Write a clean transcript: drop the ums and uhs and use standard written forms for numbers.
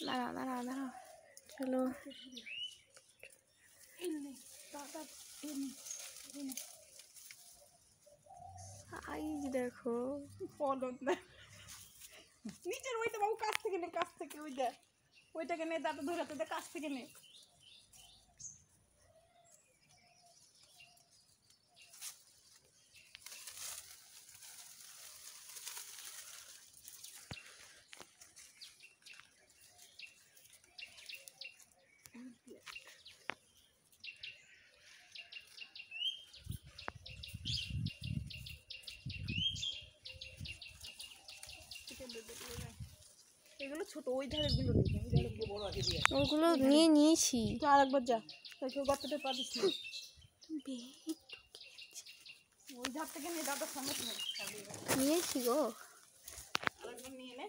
দাঁড়া দাঁড়া দাঁড়া চলো সাইজ দেখো ফলন নিচের ওইটা বাবু কাছ থেকে নে, কাছ থেকে ওইটাকে নে, দাঁড়া ধরে তোদের কাছ থেকে নে। এগুলো ছোট, ওই ধারের গুলো ওগুলো নিয়ে নিয়েছি। আরেকবার যা, কেউ গর্তটা পাতিস না। ওই ধার থেকে নে, দাদার সামনে নিয়েছি গো। আরেকবার নিয়ে নে।